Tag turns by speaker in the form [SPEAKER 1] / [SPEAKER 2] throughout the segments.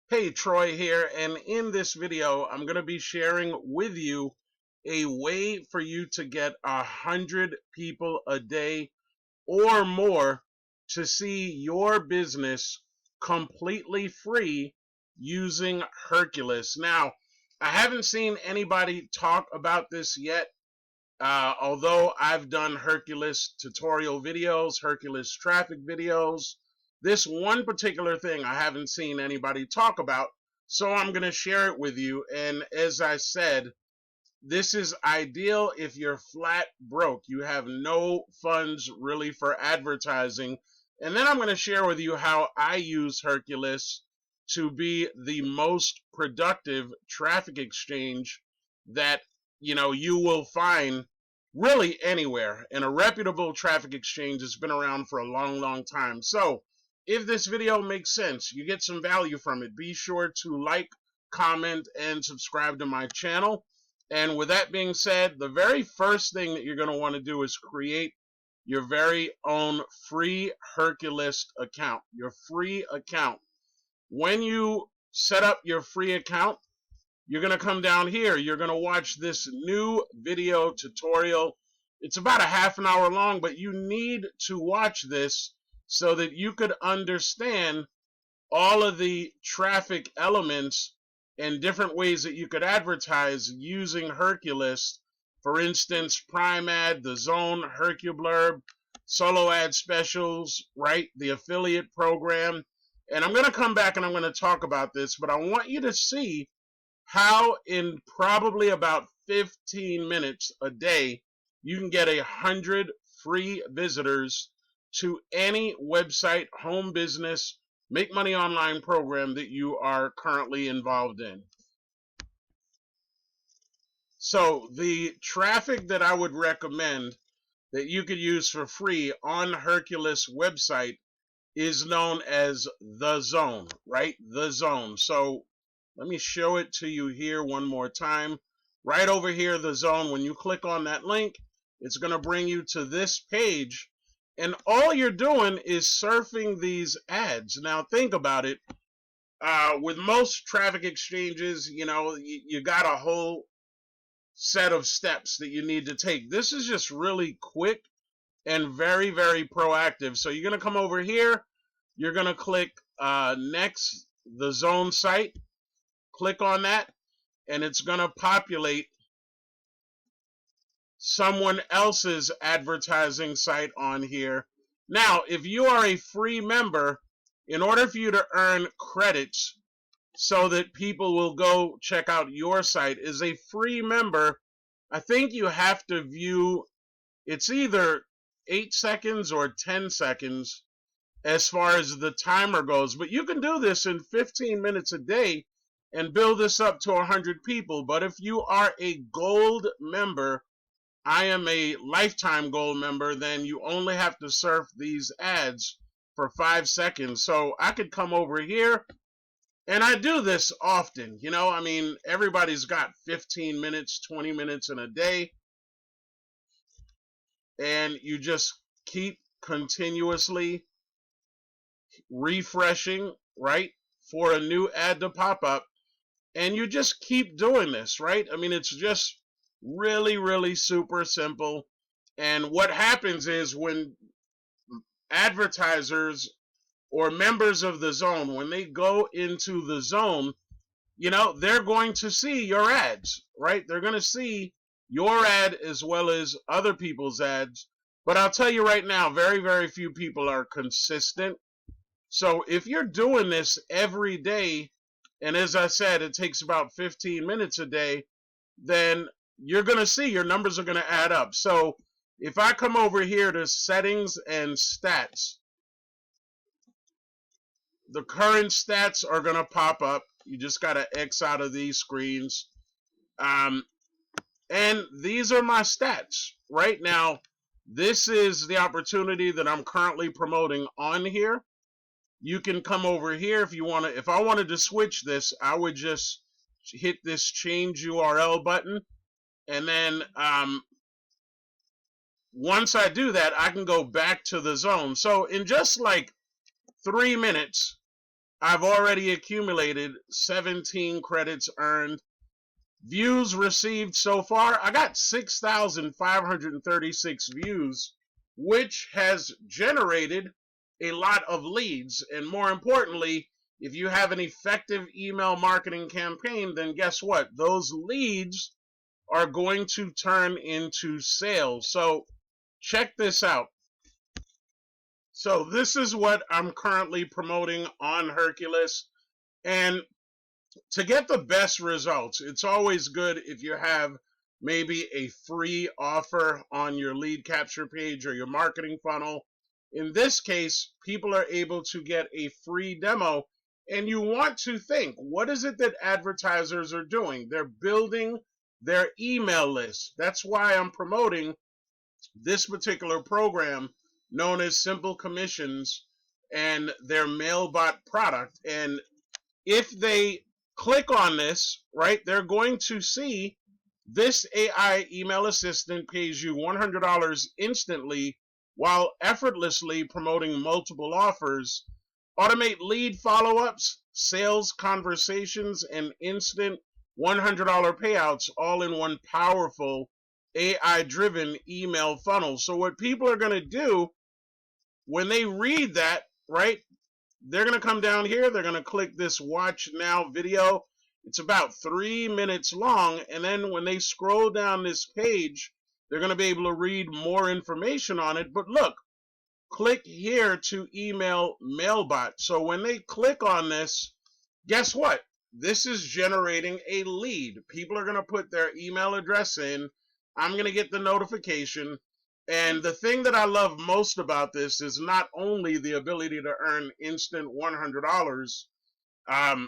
[SPEAKER 1] Hey, Troy here, and in this video, I'm going to be sharing with you a way for you to get 100 people a day or more to see your business completely free using Herculist. Now, I haven't seen anybody talk about this yet, although I've done Herculist tutorial videos, Herculist traffic videos. This one particular thing I haven't seen anybody talk about, so I'm going to share it with you. And as I said, this is ideal if you're flat broke. You have no funds really for advertising. And then I'm going to share with you how I use Herculist to be the most productive traffic exchange that you will find really anywhere. And a reputable traffic exchange has been around for a long time. So if this video makes sense, you get some value from it, be sure to like, comment, and subscribe to my channel. And with that being said, the very first thing that you're going to want to do is create your very own free Herculist account, your free account. When you set up your free account, you're going to come down here. You're going to watch this new video tutorial. It's about a half an hour long, but you need to watch this so that you could understand all of the traffic elements and different ways that you could advertise using Herculist. For instance, Prime Ad, the Zone, Hercublurb, Solo Ad Specials, right? The affiliate program. And I'm going to come back and I'm going to talk about this, but I want you to see how in probably about 15 minutes a day, you can get 100 free visitors to any website, home business, make money online program that you are currently involved in. So the traffic that I would recommend that you could use for free on Herculist website is known as the Zone, right? The Zone. So let me show it to you here one more time. Right over here, the Zone, when you click on that link, it's going to bring you to this page. And all you're doing is surfing these ads. Now think about it. With most traffic exchanges, you got a whole set of steps that you need to take. This is just really quick and very proactive. So you're going to come over here. You're going to click next, the Zone site. Click on that, and it's going to populate someone else's advertising site on here. Now, if you are a free member, in order for you to earn credits so that people will go check out your site, as a free member, I think you have to view, it's either 8 seconds or 10 seconds as far as the timer goes, but you can do this in 15 minutes a day and build this up to 100 people. But if you are a gold member, I am a lifetime gold member, then you only have to surf these ads for 5 seconds. So I could come over here, and I do this often. I mean, everybody's got 15 minutes, 20 minutes in a day, and you just keep continuously refreshing, right, for a new ad to pop up. And you just keep doing this, right? I mean, it's just really super simple. And what happens is when advertisers or members of the Zone, when they go into the Zone, they're going to see your ads, right? They're going to see your ad as well as other people's ads. But I'll tell you right now, very few people are consistent. So if you're doing this every day, and as I said, it takes about 15 minutes a day, then you're going to see your numbers are going to add up. So if I come over here to settings and stats, the current stats are going to pop up. You just got to X out of these screens. And these are my stats. Right now, this is the opportunity that I'm currently promoting on here. You can come over here if you want to. If I wanted to switch this, I would just hit this change URL button, and then once I do that, I can go back to the Zone. So in just like 3 minutes, I've already accumulated 17 credits earned. Views received so far, I got 6,536 views, which has generated a lot of leads. And more importantly, if you have an effective email marketing campaign, then guess what? Those leads are going to turn into sales. So check this out. So this is what I'm currently promoting on Herculist. And to get the best results, it's always good if you have maybe a free offer on your lead capture page or your marketing funnel. In this case, people are able to get a free demo, and you want to think, what is it that advertisers are doing? They're building their email list. That's why I'm promoting this particular program known as Simple Commissions and their MailBot product. And if they click on this, right, they're going to see this AI email assistant pays you $100 instantly while effortlessly promoting multiple offers, automate lead follow-ups, sales conversations, and instant $100 payouts all in one powerful AI-driven email funnel. So what people are going to do when they read that, right, they're going to come down here, they're going to click this watch now video. It's about 3 minutes long, and then when they scroll down this page, they're going to be able to read more information on it. But look, click here to email MailBot. So when they click on this, guess what? This is generating a lead. People are going to put their email address in. I'm going to get the notification. And the thing that I love most about this is not only the ability to earn instant $100.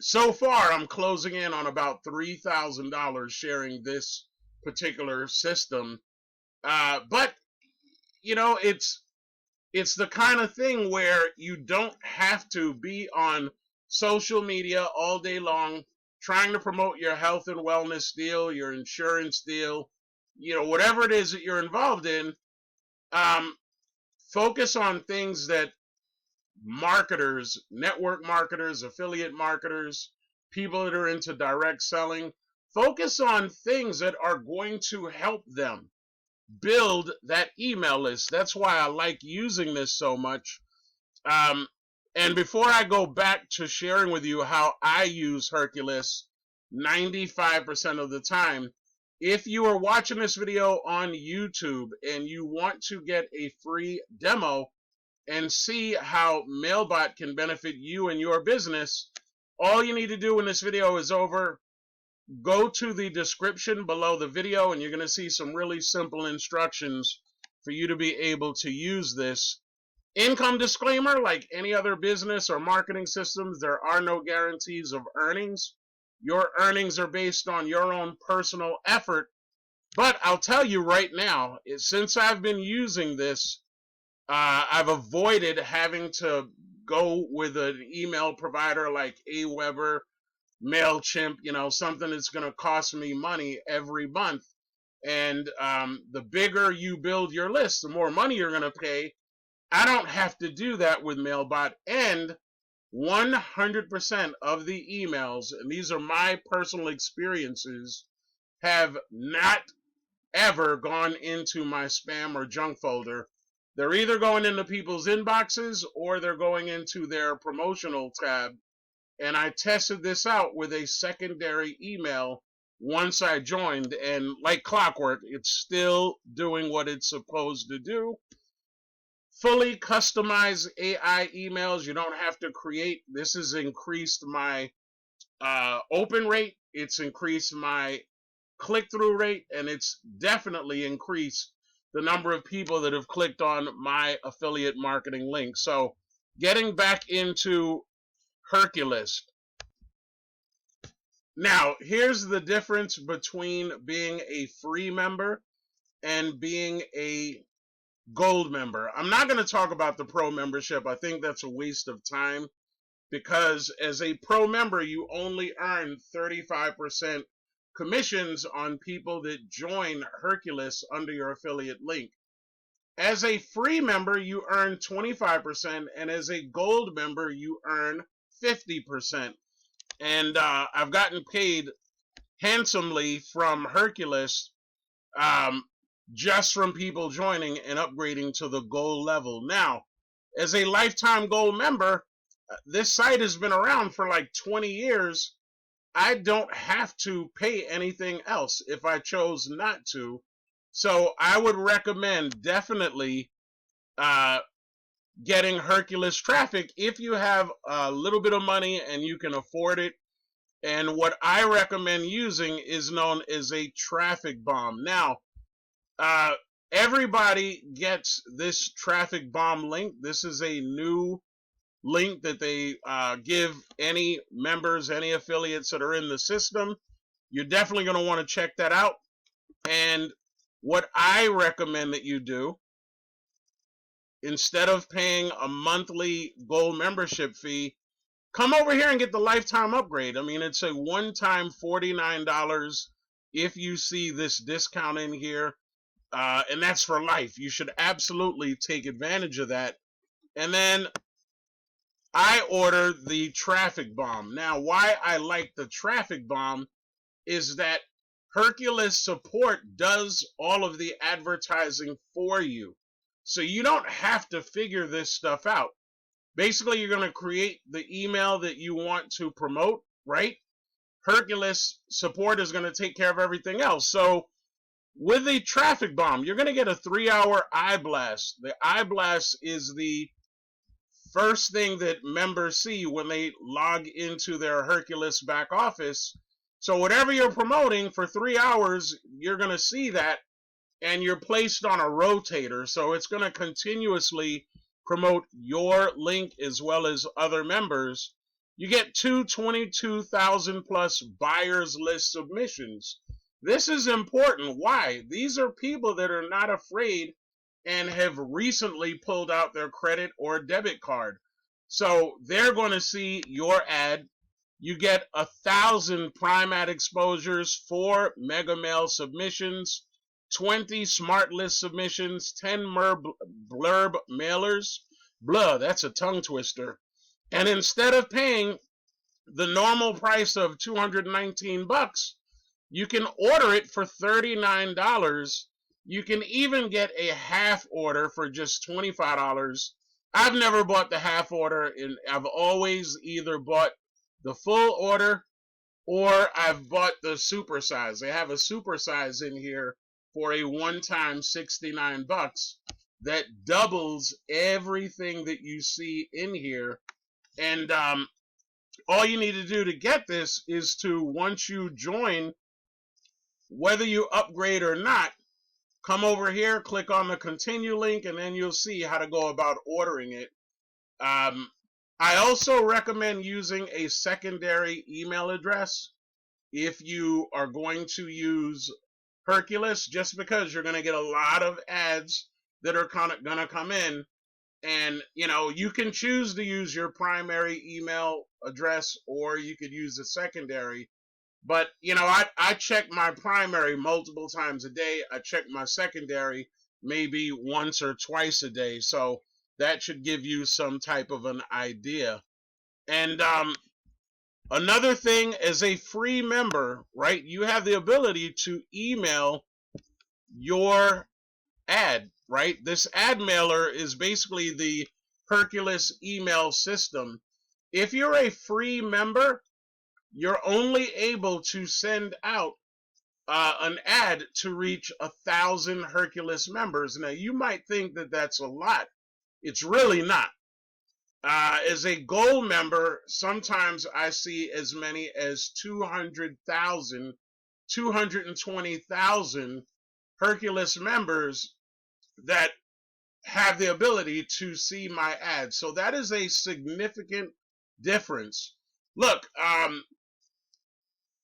[SPEAKER 1] So far, I'm closing in on about $3,000 sharing this particular system. But you know, it's the kind of thing where you don't have to be on social media all day long trying to promote your health and wellness deal, your insurance deal, you know, whatever it is that you're involved in. Focus on things that marketers, network marketers, affiliate marketers, people that are into direct selling, focus on things that are going to help them build that email list. That's why I like using this so much. And before I go back to sharing with you how I use Herculist 95% of the time, if you are watching this video on YouTube and you want to get a free demo and see how MailBot can benefit you and your business, all you need to do when this video is over, go to the description below the video and you're going to see some really simple instructions for you to be able to use this. Income disclaimer, like any other business or marketing systems, there are no guarantees of earnings. Your earnings are based on your own personal effort. But I'll tell you right now, since I've been using this, I've avoided having to go with an email provider like Aweber, MailChimp, you know, something that's going to cost me money every month. And the bigger you build your list, the more money you're going to pay. I don't have to do that with MailBot. And 100% of the emails, and these are my personal experiences, have not ever gone into my spam or junk folder. They're either going into people's inboxes or they're going into their promotional tab. And I tested this out with a secondary email once I joined, and like clockwork, it's still doing what it's supposed to do. Fully customized AI emails, you don't have to create. This has increased my open rate, it's increased my click-through rate, and it's definitely increased the number of people that have clicked on my affiliate marketing link. So getting back into Herculist. Now, here's the difference between being a free member and being a gold member. I'm not going to talk about the pro membership. I think that's a waste of time because as a pro member, you only earn 35% commissions on people that join Herculist under your affiliate link. As a free member, you earn 25%, and as a gold member, you earn 50%. And I've gotten paid handsomely from Herculist, um, just from people joining and upgrading to the gold level. Now, as a lifetime gold member, this site has been around for like 20 years. I don't have to pay anything else if I chose not to. So I would recommend definitely getting Herculist traffic if you have a little bit of money and you can afford it. And what I recommend using is known as a traffic bomb. Now, everybody gets this traffic bomb link. This is a new link that they give any members, any affiliates that are in the system. You're definitely going to want to check that out. And what I recommend that you do, instead of paying a monthly gold membership fee, come over here and get the lifetime upgrade. I mean, it's a one-time $49 if you see this discount in here, and that's for life. You should absolutely take advantage of that. And then I order the traffic bomb. Now, why I like the traffic bomb is that Herculist support does all of the advertising for you. So you don't have to figure this stuff out. Basically, you're going to create the email that you want to promote, right? Herculist support is going to take care of everything else. So with the traffic bomb, you're going to get a 3-hour iblast. The iblast is the first thing that members see when they log into their Herculist back office. So whatever you're promoting for 3 hours, you're going to see that, and you're placed on a rotator. So it's going to continuously promote your link as well as other members. You get 22,000 plus buyers list submissions. This is important. Why? These are people that are not afraid and have recently pulled out their credit or debit card. So they're going to see your ad. You get 1,000 Prime Ad exposures, 4 Mega Mail submissions, 20 Smart List submissions, 10 blurb mailers. Blah, that's a tongue twister. And instead of paying the normal price of $219, you can order it for $39. You can even get a half order for just $25. I've never bought the half order, and I've always either bought the full order or I've bought the supersize. They have a supersize in here for a one-time $69 that doubles everything that you see in here. And all you need to do to get this is to, once you join, whether you upgrade or not, come over here, click on the continue link, and then you'll see how to go about ordering it. I also recommend using a secondary email address if you are going to use Herculist, just because you're going to get a lot of ads that are going to come in. And, you know, you can choose to use your primary email address or you could use a secondary. But, you know, I check my primary multiple times a day. I check my secondary maybe once or twice a day. So that should give you some type of an idea. And another thing, as a free member, right, you have the ability to email your ad, right? This ad mailer is basically the Herculist email system. If you're a free member, you're only able to send out an ad to reach 1,000 Herculist members. Now, you might think that that's a lot. It's really not. As a gold member, sometimes I see as many as 200,000, 220,000 Herculist members that have the ability to see my ads. So that is a significant difference. Look,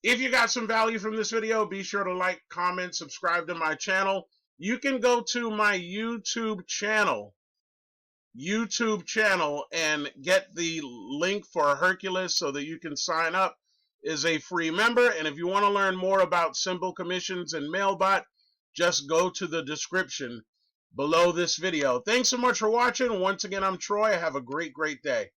[SPEAKER 1] if you got some value from this video, be sure to like, comment, subscribe to my channel. You can go to my YouTube channel and get the link for Herculist so that you can sign up as a free member. And if you want to learn more about simple commissions and MailBot, just go to the description. below this video. Thanks so much for watching. Once again, I'm Troy. Have a great day.